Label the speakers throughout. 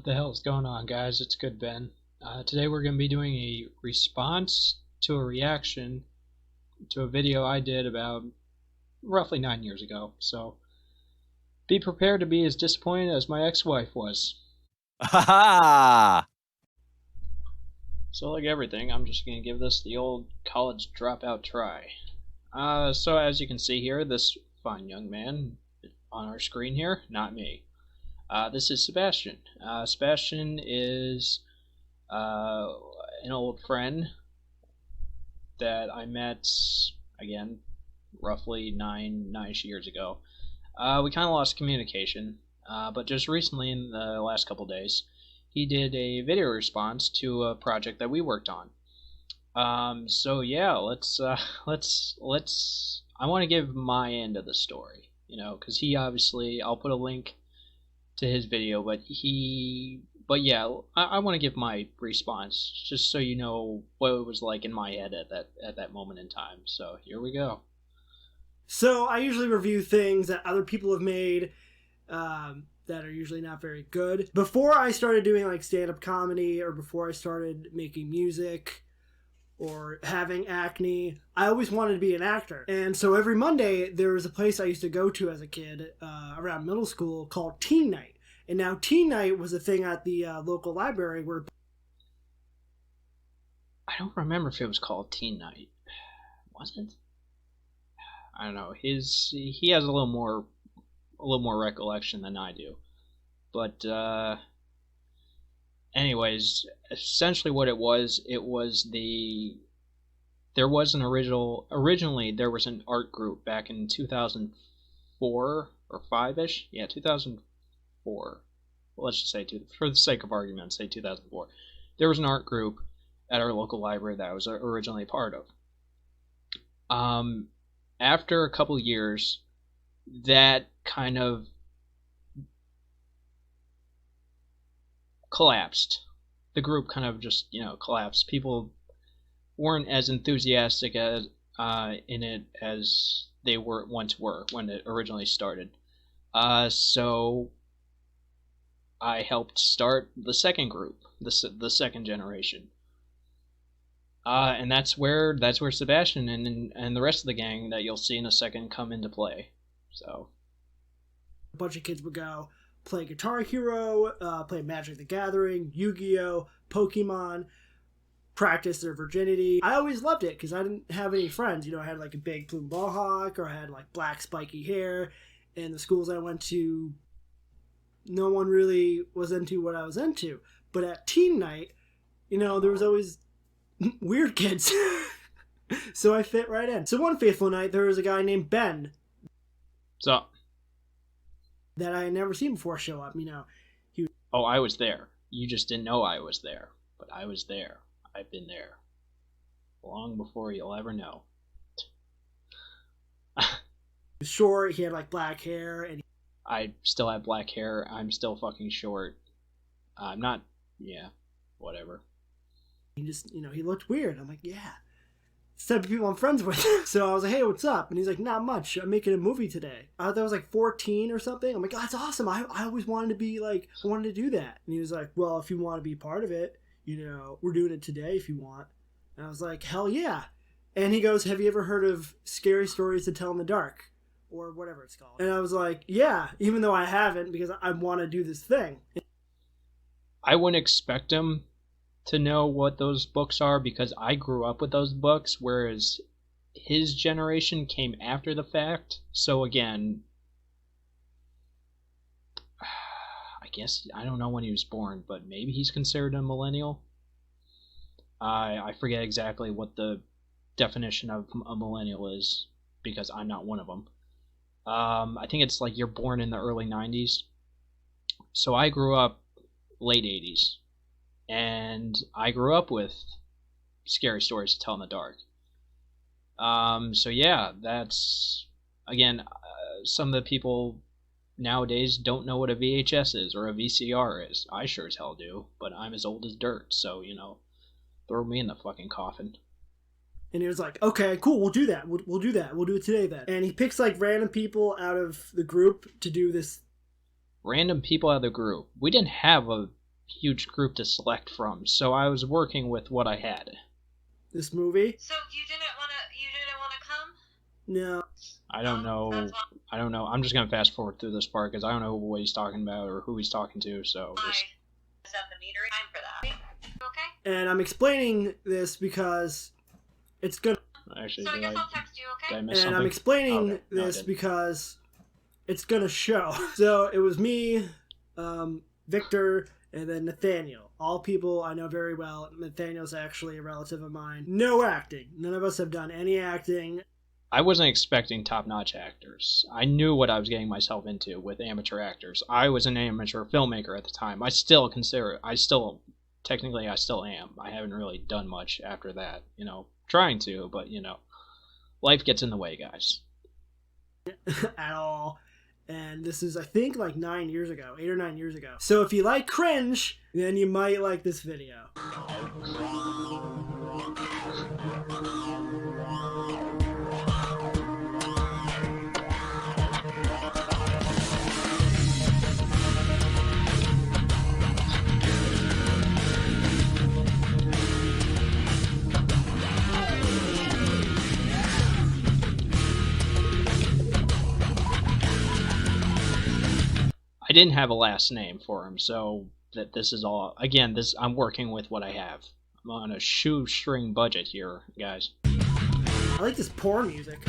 Speaker 1: What the hell is going on, guys? It's GoodBen. Today we're going to be doing a response to a reaction to a video I did about roughly 9 years ago. So be prepared to be as disappointed as my ex-wife was.
Speaker 2: Ha
Speaker 1: So like everything, I'm just going to give this the old college dropout try. So as you can see here, this fine young man on our screen here, not me. This is Sebastian. Sebastian is an old friend that I met, again, roughly nine years ago. We kind of lost communication, but just recently, in the last couple days, he did a video response to a project that we worked on. So yeah, let's. I want to give my end of the story, because he obviously, I'll put a link to his video, but yeah, I want to give my response just so you know what it was like in my head at that moment in time. So here we go.
Speaker 3: So I usually review things that other people have made that are usually not very good. Before I started doing like stand-up comedy, or before I started making music or having acne, I always wanted to be an actor. And so every Monday, there was a place I used to go to as a kid around middle school called Teen Night. And now Teen Night was a thing at the local library where...
Speaker 1: I don't remember if it was called Teen Night. Was it? I don't know. He has a little more recollection than I do. But anyways, essentially what it was there was an originally there was an art group back in 2004 or 5ish. Yeah, 2004. Well, let's just say, for the sake of argument, say 2004. There was an art group at our local library that I was originally part of. After a couple years, that kind of collapsed. The group kind of just, collapsed. People weren't as enthusiastic as in it as they once were when it originally started. So I helped start the second group, the second generation. And that's where Sebastian and the rest of the gang that you'll see in a second come into play. So
Speaker 3: a bunch of kids would go play Guitar Hero, play Magic the Gathering, Yu-Gi-Oh, Pokemon, practice their virginity. I always loved it because I didn't have any friends. I had like a big plume mohawk, or I had like black spiky hair. And the schools I went to, no one really was into what I was into. But at Teen Night, there was always weird kids. So I fit right in. So one fateful night, there was a guy named Ben.
Speaker 1: So
Speaker 3: that I had never seen before show up.
Speaker 1: Oh, I was there. You just didn't know I was there. But I was there. I've been there. Long before you'll ever know.
Speaker 3: He was short, he had like black hair, and
Speaker 1: I still have black hair. I'm still fucking short. I'm not... Yeah, whatever.
Speaker 3: He just, he looked weird. I'm like, yeah. It's the type of people I'm friends with. So I was like, hey, what's up? And he's like, not much. I'm making a movie today. I thought I was like 14 or something. I'm like, oh, that's awesome. I always wanted to be like, I wanted to do that. And he was like, well, if you want to be part of it, we're doing it today if you want. And I was like, hell yeah. And he goes, have you ever heard of Scary Stories to Tell in the Dark? Or whatever it's called. And I was like, yeah, even though I haven't, because I want to do this thing.
Speaker 1: I wouldn't expect him to know what those books are because I grew up with those books, whereas his generation came after the fact. So again, I guess I don't know when he was born, but maybe he's considered a millennial. I forget exactly what the definition of a millennial is because I'm not one of them. I think it's like you're born in the early 90s. So I grew up late 80s. And I grew up with Scary Stories to Tell in the Dark. So yeah, that's, again, some of the people nowadays don't know what a VHS is or a VCR is. I sure as hell do, but I'm as old as dirt, so, throw me in the fucking coffin.
Speaker 3: And he was like, okay, cool, we'll do that. We'll do that. We'll do it today then. And he picks like random people out of the group to do this.
Speaker 1: Random people out of the group. We didn't have a huge group to select from, so I was working with what I had.
Speaker 3: This movie?
Speaker 4: So you didn't wanna come?
Speaker 3: No.
Speaker 1: I don't know. I'm just gonna fast forward through this part because I don't know what he's talking about or who he's talking to. So.
Speaker 4: Set the metering time for that. You okay?
Speaker 3: And I'm explaining this because it's gonna.
Speaker 1: Actually,
Speaker 4: So I guess I'll text you, okay?
Speaker 1: did I miss
Speaker 3: And
Speaker 1: something?
Speaker 3: I'm explaining
Speaker 1: Okay. No, I
Speaker 3: this
Speaker 1: didn't.
Speaker 3: because it's gonna show. So it was me, Victor, and then Nathaniel. All people I know very well. Nathaniel's actually a relative of mine. No acting. None of us have done any acting.
Speaker 1: I wasn't expecting top-notch actors. I knew what I was getting myself into with amateur actors. I was an amateur filmmaker at the time. I still am. I haven't really done much after that, trying to, but, life gets in the way, guys.
Speaker 3: At all. And this is, I think, like 8 or 9 years ago. So if you like cringe, then you might like this video.
Speaker 1: I didn't have a last name for him, so that this is all, again, I'm working with what I have. I'm on a shoestring budget here, guys.
Speaker 3: I like this porn music.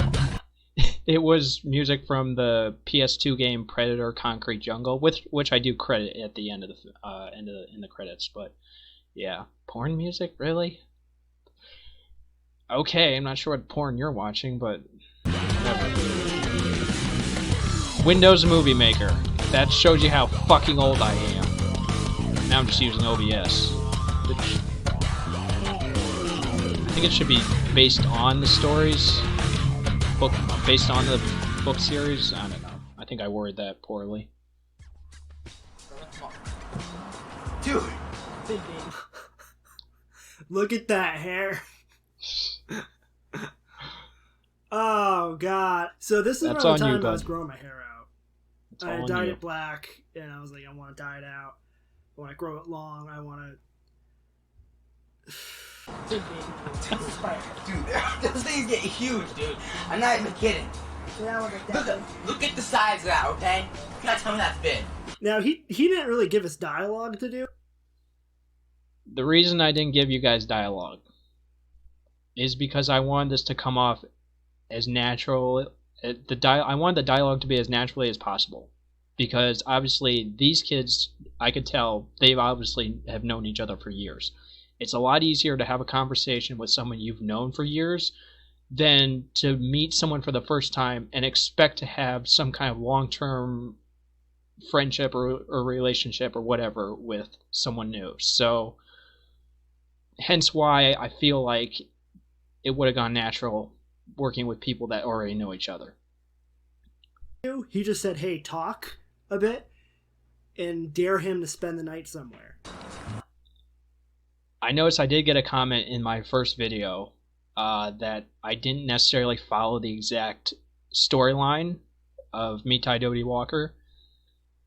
Speaker 1: It was music from the PS2 game Predator: Concrete Jungle, which I do credit at the end of in the credits. But yeah, porn music, really? Okay, I'm not sure what porn you're watching, but whatever. Windows Movie Maker. That shows you how fucking old I am. Now I'm just using OBS. I think it should be based on the stories. Based on the book series? I don't know. I think I worded that poorly.
Speaker 5: Dude!
Speaker 3: Look at that hair. Oh, God. So this is
Speaker 1: That's
Speaker 3: around the
Speaker 1: on you,
Speaker 3: time I was
Speaker 1: bud.
Speaker 3: growing my hair out.
Speaker 1: It's
Speaker 3: I
Speaker 1: all on
Speaker 3: dyed
Speaker 1: you.
Speaker 3: it black, and I was like, I want to dye it out. When I grow it long, I want to...
Speaker 5: Dude, those things get huge, dude. I'm not even kidding. Look at the size of that, okay? You gotta tell me that's big.
Speaker 3: Now, he didn't really give us dialogue to do.
Speaker 1: The reason I didn't give you guys dialogue is because I wanted this to come off as natural. I wanted the dialogue to be as naturally as possible. Because obviously these kids, I could tell, they've obviously have known each other for years. It's a lot easier to have a conversation with someone you've known for years than to meet someone for the first time and expect to have some kind of long-term friendship or relationship or whatever with someone new. So, hence why I feel like it would have gone natural working with people that already know each other.
Speaker 3: He just said, hey, talk a bit, and dare him to spend the night somewhere.
Speaker 1: I noticed I did get a comment in my first video that I didn't necessarily follow the exact storyline of Meet Ty Doty Walker.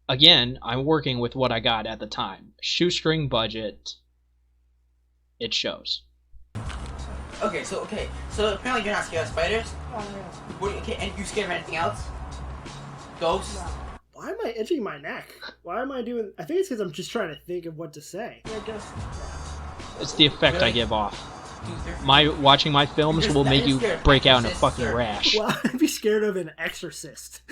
Speaker 1: Again, I'm working with what I got at the time. Shoestring budget. It shows.
Speaker 5: Okay, so apparently you're not scared of spiders? Okay, and you scared of anything else? Ghosts?
Speaker 3: Why am I itching my neck? Why am I doing... I think it's because I'm just trying to think of what to say.
Speaker 1: It's the effect I
Speaker 5: Really?
Speaker 1: give off.
Speaker 5: Dude,
Speaker 1: Watching my films will make you break out in a fucking rash.
Speaker 3: Well, I'd be scared of an exorcist.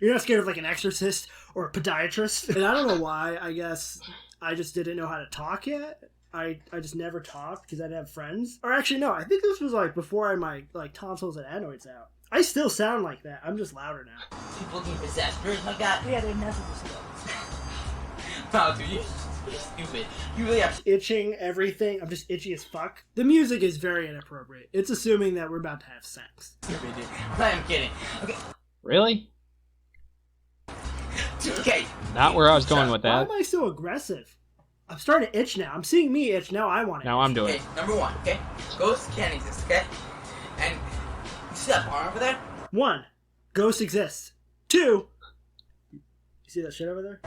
Speaker 3: You're not scared of like an exorcist or a podiatrist? And I don't know why. I guess I just didn't know how to talk yet. I just never talked because I didn't have friends. Or actually, no. I think this was like before I had my like tonsils and adenoids out. I still sound like that. I'm just louder now.
Speaker 5: people looking possessed, birds like that.
Speaker 3: Yeah, they're necessary.
Speaker 5: Wow, dude, you're stupid. You really have
Speaker 3: Itching everything. I'm just itchy as fuck. The music is very inappropriate. It's assuming that we're about to have sex.
Speaker 5: stupid, dude. I'm not even kidding. Okay,
Speaker 1: Really?
Speaker 5: dude, okay.
Speaker 1: Not where I was going with
Speaker 3: Why
Speaker 1: that.
Speaker 3: am I so aggressive? I'm starting to itch now. I'm seeing me itch. Now I want it.
Speaker 1: Now I'm doing
Speaker 5: Okay,
Speaker 1: it.
Speaker 5: number one, okay? Ghosts can't exist, okay? And you see that barn over there?
Speaker 3: 1. Ghosts exist. 2. You see that shit over there?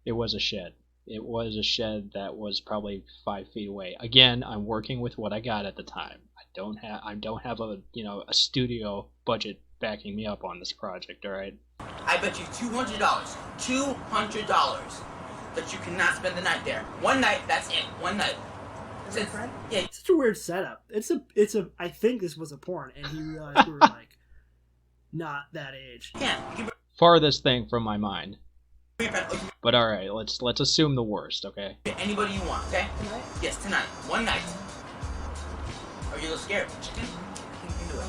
Speaker 1: It was a shed. It was a shed that was probably 5 feet away. Again, I'm working with what I got at the time. I don't have a a studio budget backing me up on this project. All right.
Speaker 5: I bet you $200, $200 that you cannot spend the night there. One night, that's it. One night. Yeah.
Speaker 3: It's such a weird setup. It's a. I think this was a porn, and he realized we were like not that age.
Speaker 5: Yeah.
Speaker 1: Farthest thing from my mind. But all right, let's assume the worst, okay?
Speaker 5: Anybody you want, okay? Tonight? Yes, tonight. One night. Are you a little scared? Chicken? You can do it.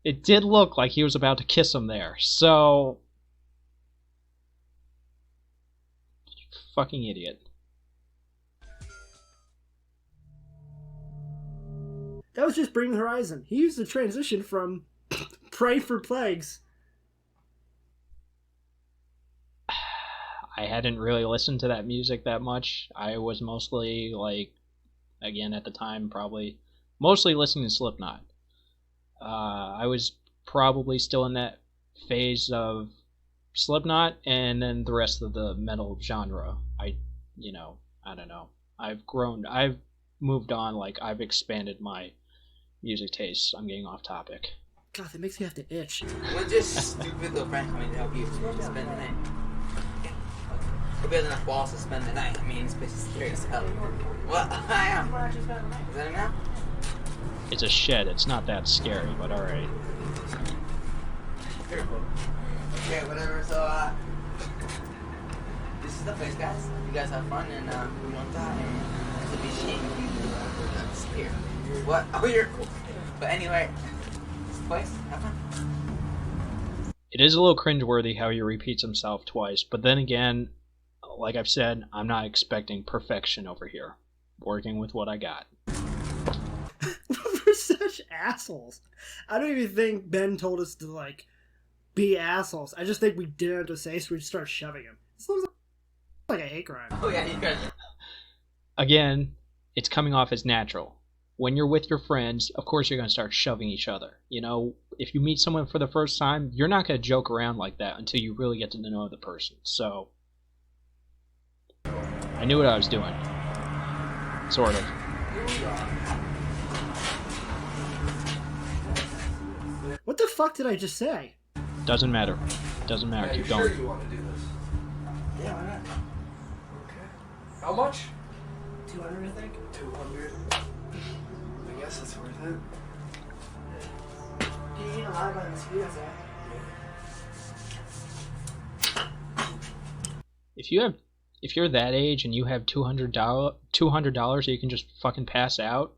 Speaker 1: It did look like he was about to kiss him there, so fucking idiot.
Speaker 3: That was just Bring the Horizon. He used the transition from Pray for Plagues.
Speaker 1: I hadn't really listened to that music that much. I was mostly, like, again, at the time, probably mostly listening to Slipknot. I was probably still in that phase of Slipknot and then the rest of the metal genre. I don't know. I've grown. I've moved on. Like, I've expanded my music tastes. I'm getting off topic.
Speaker 3: God, that makes me have to itch.
Speaker 5: We're just stupid little friend coming to help you spend the night. If there's enough walls to spend the night, I mean, this place is scary as hell. Well, I am. Is that a map?
Speaker 1: It's a shed. It's not that scary, but all right.
Speaker 5: Okay, whatever. So, this is the place, guys. You guys have fun and we don't die. And it'll be shame if you disappear. What? Oh, you're cool. But anyway, this place, have fun.
Speaker 1: It is a little cringeworthy how he repeats himself twice, but then again, like I've said, I'm not expecting perfection over here. Working with what I got.
Speaker 3: We're such assholes. I don't even think Ben told us to, like, be assholes. I just think we didn't have to say, so we just started shoving him. This looks like a hate crime.
Speaker 5: Oh, yeah, you guys.
Speaker 1: Again, it's coming off as natural. When you're with your friends, of course you're going to start shoving each other. You know, if you meet someone for the first time, you're not going to joke around like that until you really get to know the person. So, I knew what I was doing. Sort of.
Speaker 3: What the fuck did I just say?
Speaker 1: Doesn't matter. Doesn't matter.
Speaker 6: Yeah,
Speaker 1: Keep
Speaker 6: you
Speaker 1: going.
Speaker 6: sure you want to do this?
Speaker 5: Yeah, why not?
Speaker 6: Okay. How much?
Speaker 3: 200, I think.
Speaker 6: 200. I guess it's worth it.
Speaker 3: Do you eat a lot of mosquitoes,
Speaker 1: If you're that age and you have $200 that you can just fucking pass out,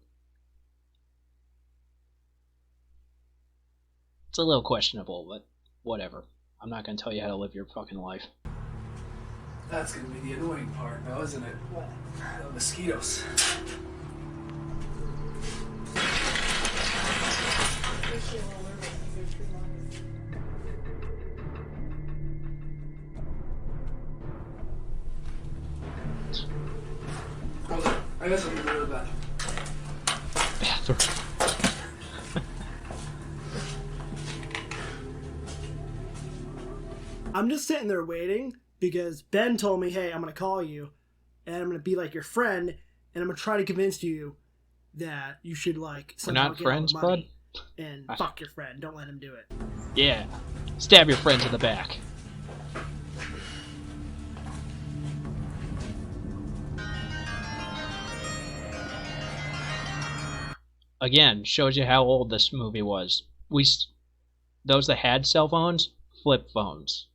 Speaker 1: it's a little questionable, but whatever. I'm not gonna tell you how to live your fucking life.
Speaker 6: That's gonna be the annoying part, though, isn't it?
Speaker 3: What?
Speaker 6: The mosquitoes. Hold on. I guess I'm gonna go to the bathroom.
Speaker 1: Bathroom.
Speaker 3: I'm just sitting there waiting because Ben told me, hey, I'm going to call you and I'm going to be like your friend and I'm going to try to convince you that you should, like,
Speaker 1: We're
Speaker 3: somehow
Speaker 1: not
Speaker 3: get all the
Speaker 1: friends,
Speaker 3: money
Speaker 1: bud?
Speaker 3: and fuck your friend. Don't let him do it.
Speaker 1: Yeah. Stab your friends in the back. Again, shows you how old this movie was. Those that had cell phones, flip phones.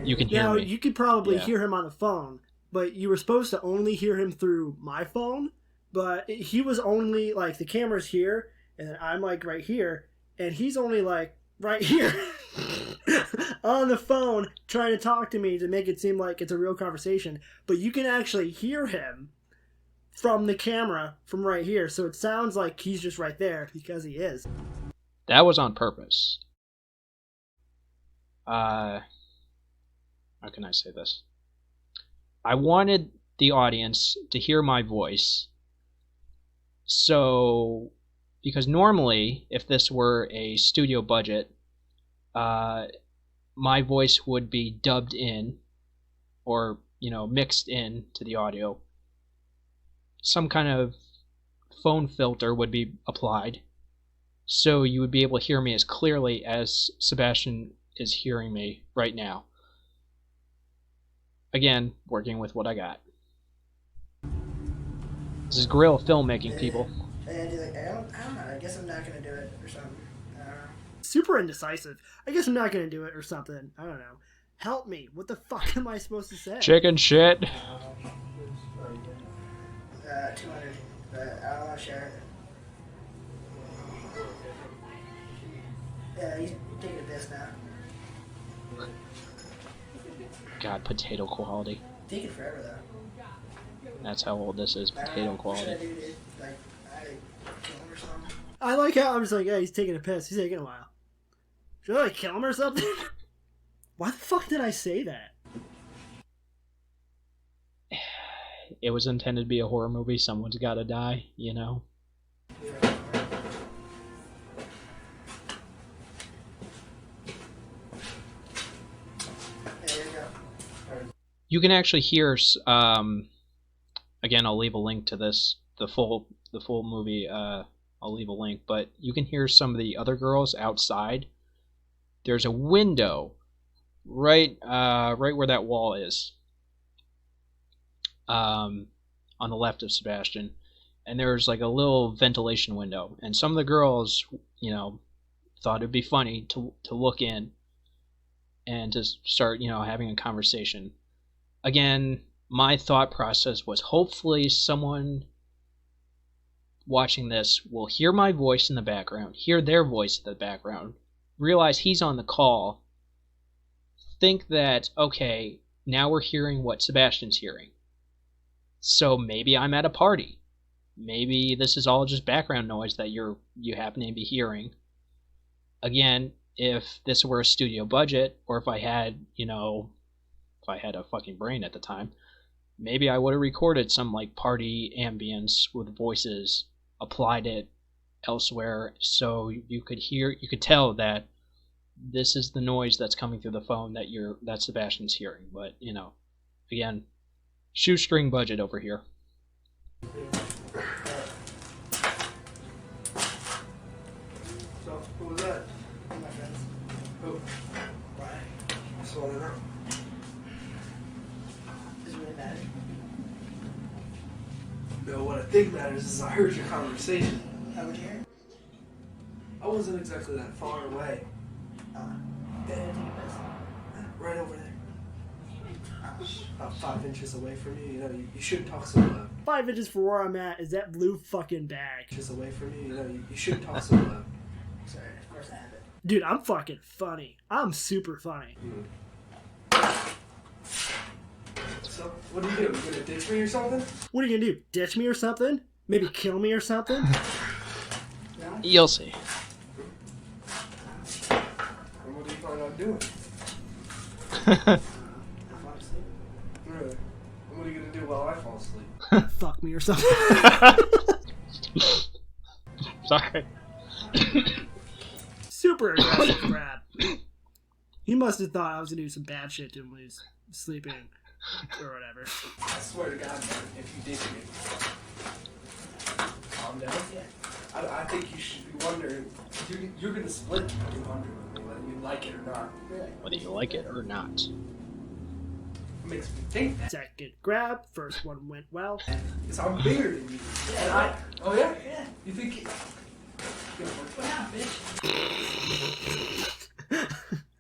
Speaker 1: You can hear
Speaker 3: Now,
Speaker 1: me.
Speaker 3: you could probably
Speaker 1: Yeah.
Speaker 3: hear him on the phone, but you were supposed to only hear him through my phone, but he was only, like, the camera's here, and then I'm, like, right here, and he's only, like, right here on the phone trying to talk to me to make it seem like it's a real conversation, but you can actually hear him from the camera from right here, so it sounds like he's just right there because he is.
Speaker 1: That was on purpose. How can I say this? I wanted the audience to hear my voice, so Because normally, if this were a studio budget, my voice would be dubbed in, or, mixed in to the audio. Some kind of phone filter would be applied, so you would be able to hear me as clearly as Sebastian is hearing me right now. Again, working with what I got. This is guerrilla filmmaking, people.
Speaker 3: And he's like, I don't know, I guess I'm not going to do it, or something. Super indecisive. I guess I'm not going to do it, or something. I don't know. Help me. What the fuck am I supposed to say?
Speaker 1: Chicken shit.
Speaker 3: 200, but I don't want to share it. Yeah, he's taking a piss now.
Speaker 1: God, potato quality.
Speaker 3: Taking forever, though.
Speaker 1: That's how old this is, potato quality.
Speaker 3: I like how I'm just like, yeah, he's taking a piss. He's taking a while. Should I like kill him or something? Why the fuck did I say that?
Speaker 1: It was intended to be a horror movie. Someone's gotta die, You can actually hear, again, I'll leave a link to this, the full movie, I'll leave a link, but you can hear some of the other girls outside. There's a window right where that wall is, on the left of Sebastian, and there's like a little ventilation window, and some of the girls, thought it'd be funny to look in and to start, having a conversation. Again, my thought process was hopefully someone watching this will hear my voice in the background, hear their voice in the background, realize he's on the call, think that, okay, now we're hearing what Sebastian's hearing. So maybe I'm at a party. Maybe this is all just background noise that you happen to be hearing. Again, if this were a studio budget, or if I had, if I had a fucking brain at the time, maybe I would have recorded some like party ambience with voices, applied it elsewhere, so you could tell that this is the noise that's coming through the phone that Sebastian's hearing. But again, shoestring budget over here.
Speaker 6: So, who was that?
Speaker 3: My friends.
Speaker 6: Who?
Speaker 3: Why?
Speaker 6: I just want to know.
Speaker 3: Does it really matter?
Speaker 6: No, what I think matters is I heard your conversation.
Speaker 3: How would you hear it?
Speaker 6: I wasn't exactly that far away.
Speaker 3: Take a piss.
Speaker 6: Right over there. About 5 inches away from you. You shouldn't talk so loud.
Speaker 3: 5 inches from where I'm at is that blue fucking bag.
Speaker 6: Inches away from you. You shouldn't talk so loud.
Speaker 3: Sorry, of course I have it. Dude, I'm fucking funny. I'm super funny.
Speaker 6: So, what do? You gonna ditch me or something?
Speaker 3: What are you gonna do? Ditch me or something? Maybe kill me or something? No?
Speaker 1: You'll see.
Speaker 6: And what do you plan on doing? Really? And what are you gonna do while I fall asleep?
Speaker 3: Fuck me or something.
Speaker 1: Sorry.
Speaker 3: Super aggressive grab. He must have thought I was gonna do some bad shit to him when he was sleeping. Or whatever.
Speaker 6: I swear to God, man, if you ditch me, calm down. Yeah. I think you should be wondering, you're gonna split between wondering whether you like it or not.
Speaker 3: Really?
Speaker 1: Whether you like it or not.
Speaker 6: It makes me think that.
Speaker 3: Second grab. First one went well.
Speaker 6: Because I'm bigger than you.
Speaker 3: Yeah.
Speaker 6: Oh yeah?
Speaker 3: Yeah.
Speaker 6: You think it...
Speaker 3: What happened, bitch?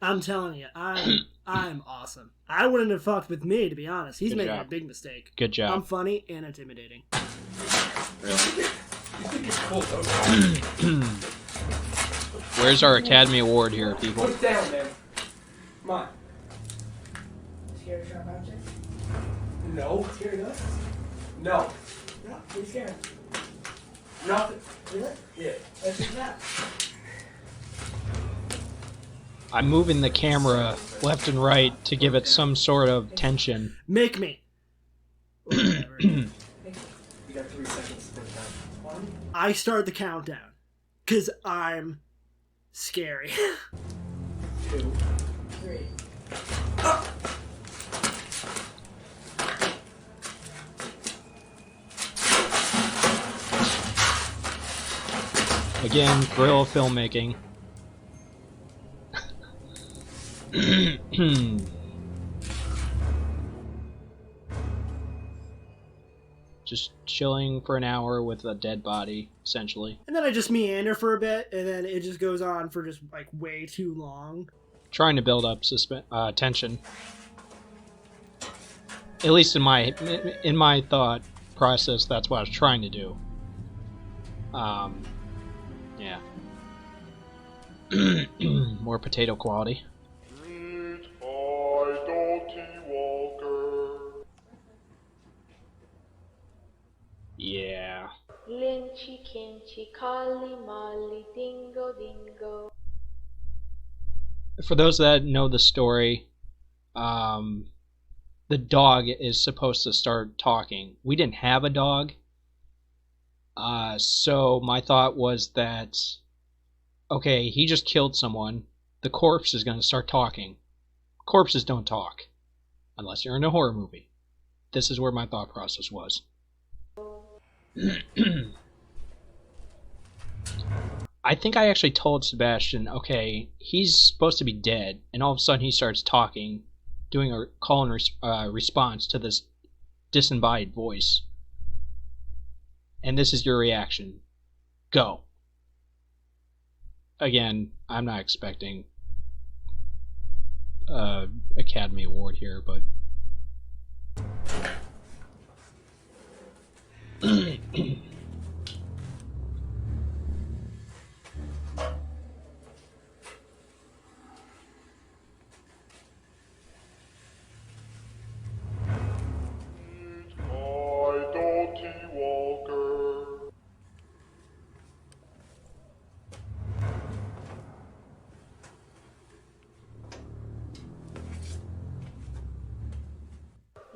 Speaker 3: I'm telling you, I'm awesome. I wouldn't have fucked with me, to be honest. He's
Speaker 1: Good
Speaker 3: making
Speaker 1: job.
Speaker 3: a big mistake.
Speaker 1: Good job.
Speaker 3: I'm funny and intimidating.
Speaker 1: Really.
Speaker 6: You think it's cool, don't you?
Speaker 1: Where's our Academy Award here, people?
Speaker 6: Put it down, man. Come on.
Speaker 3: Scared of sharp objects?
Speaker 6: No.
Speaker 3: Scared of ghosts?
Speaker 6: No.
Speaker 3: No. What are you scared of?
Speaker 6: Nothing.
Speaker 3: Really?
Speaker 6: Yeah.
Speaker 3: Let's do that.
Speaker 1: I'm moving the camera left and right to give it some sort of tension.
Speaker 3: Make me. Whatever.
Speaker 6: You got 3 seconds to put it down.
Speaker 3: I start the countdown. Because I'm scary.
Speaker 6: 2, 3.
Speaker 1: Again, guerrilla filmmaking. Just chilling for an hour with a dead body, essentially.
Speaker 3: And then I just meander for a bit, and then it just goes on for just like way too long.
Speaker 1: Trying to build up tension. At least in my thought process, that's what I was trying to do. Yeah. More potato quality. Yeah.
Speaker 7: Linchy, kinchy, colly, molly, dingo, dingo.
Speaker 1: For those that know the story, the dog is supposed to start talking. We didn't have a dog, so my thought was that, okay, he just killed someone. The corpse is going to start talking. Corpses don't talk, unless you're in a horror movie. This is where my thought process was. I think I actually told Sebastian, okay, he's supposed to be dead, and all of a sudden he starts talking, doing a call and response to this disembodied voice. And this is your reaction. Go. Again, I'm not expecting Academy Award here, but...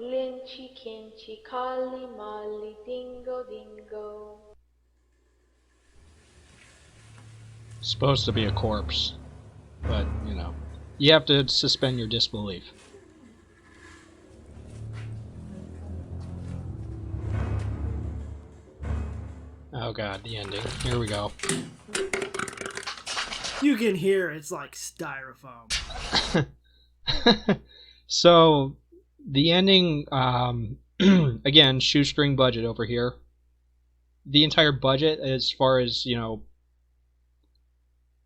Speaker 7: Linchy, kinchy, colly, molly, dingo, dingo.
Speaker 1: Supposed to be a corpse, but, you know, you have to suspend your disbelief. Oh god, the ending. Here we go.
Speaker 3: You can hear it's like styrofoam.
Speaker 1: So, the ending, again, shoestring budget over here. The entire budget, as far as, you know,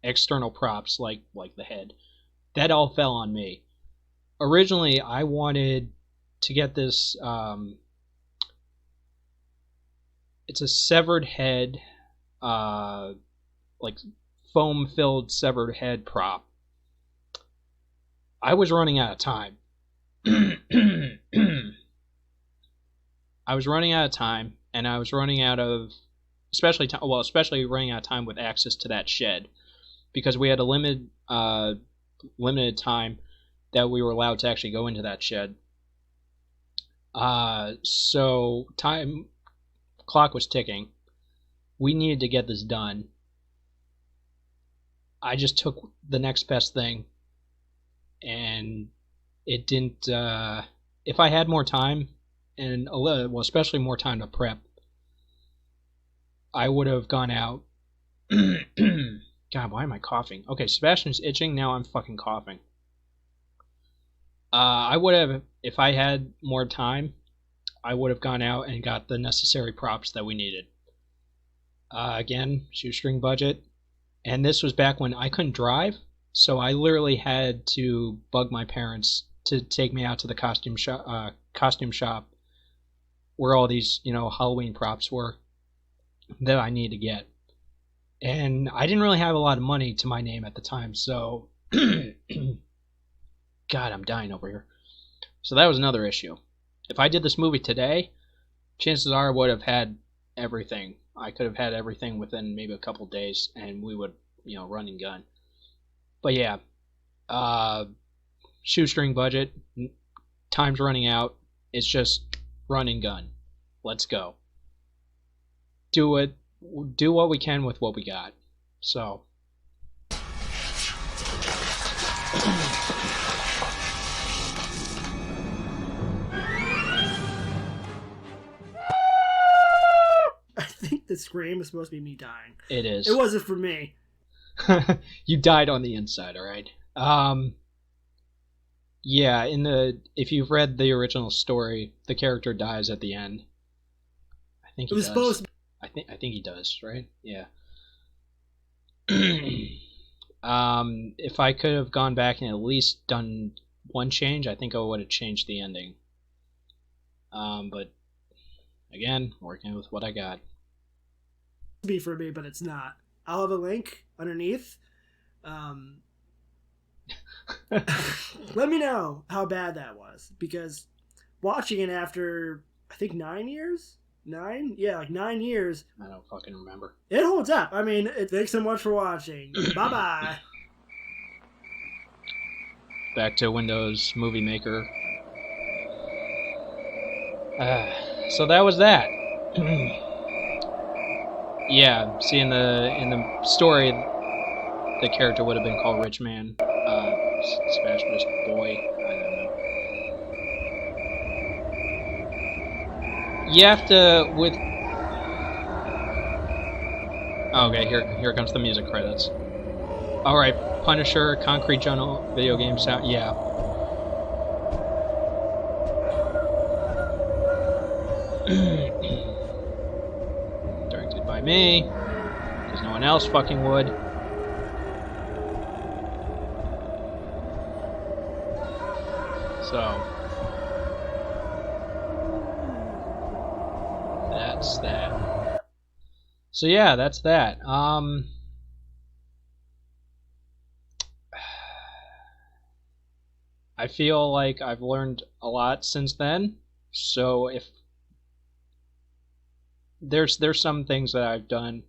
Speaker 1: external props, like the head, that all fell on me. Originally, I wanted to get this, it's a severed head, like foam-filled severed head prop. I was running out of time. I was running out of time, and I was running out of, especially running out of time with access to that shed, because we had a limited time that we were allowed to actually go into that shed. So clock was ticking. We needed to get this done. I just took the next best thing, and it didn't, if I had more time, and especially more time to prep, I would have gone out. God, why am I coughing? Okay, Sebastian's itching, now I'm fucking coughing. I would have, if I had more time, I would have gone out and got the necessary props that we needed. Again, shoestring budget. And this was back when I couldn't drive, so I literally had to bug my parents to take me out to the costume shop where all these, you know, Halloween props were that I needed to get. And I didn't really have a lot of money to my name at the time, so God, I'm dying over here. So that was another issue. If I did this movie today, chances are I would have had everything. I could have had everything within maybe a couple days, and we would, you know, run and gun. But yeah, shoestring budget, time's running out. It's just run and gun. Let's go. Do what we can with what we got. So.
Speaker 3: I think the scream is supposed to be me dying.
Speaker 1: It is.
Speaker 3: It wasn't for me.
Speaker 1: You died on the inside, alright? Yeah, if you've read the original story, the character dies at the end. I think he does.
Speaker 3: Supposed to...
Speaker 1: I think he does, right? Yeah. If I could have gone back and at least done one change, I think I would have changed the ending. But again, working with what I got.
Speaker 3: Be for me, but it's not. I'll have a link underneath. Let me know how bad that was, because watching it after I think 9 years, 9 years.
Speaker 1: I don't fucking remember.
Speaker 3: It holds up. I mean, thanks so much for watching. Bye bye.
Speaker 1: Back to Windows Movie Maker. So that was that. Yeah, see, in the story, the character would have been called Rich Man. Sebastian's boy. I don't know. You have to with. Okay, here comes the music credits. All right, Punisher, Concrete Jungle, video game sound. Yeah. Directed by me, because no one else fucking would. So that's that. So yeah, that's that. I feel like I've learned a lot since then. So if there's some things that I've done,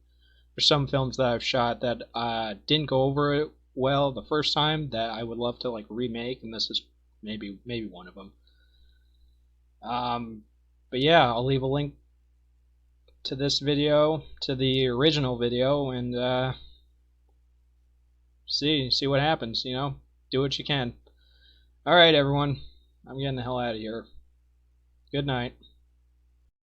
Speaker 1: there's some films that I've shot that didn't go over it well the first time that I would love to like remake, and this is maybe one of them. But yeah, I'll leave a link to this video, to the original video, and see what happens. You know, do what you can. All right, everyone, I'm getting the hell out of here. Good night.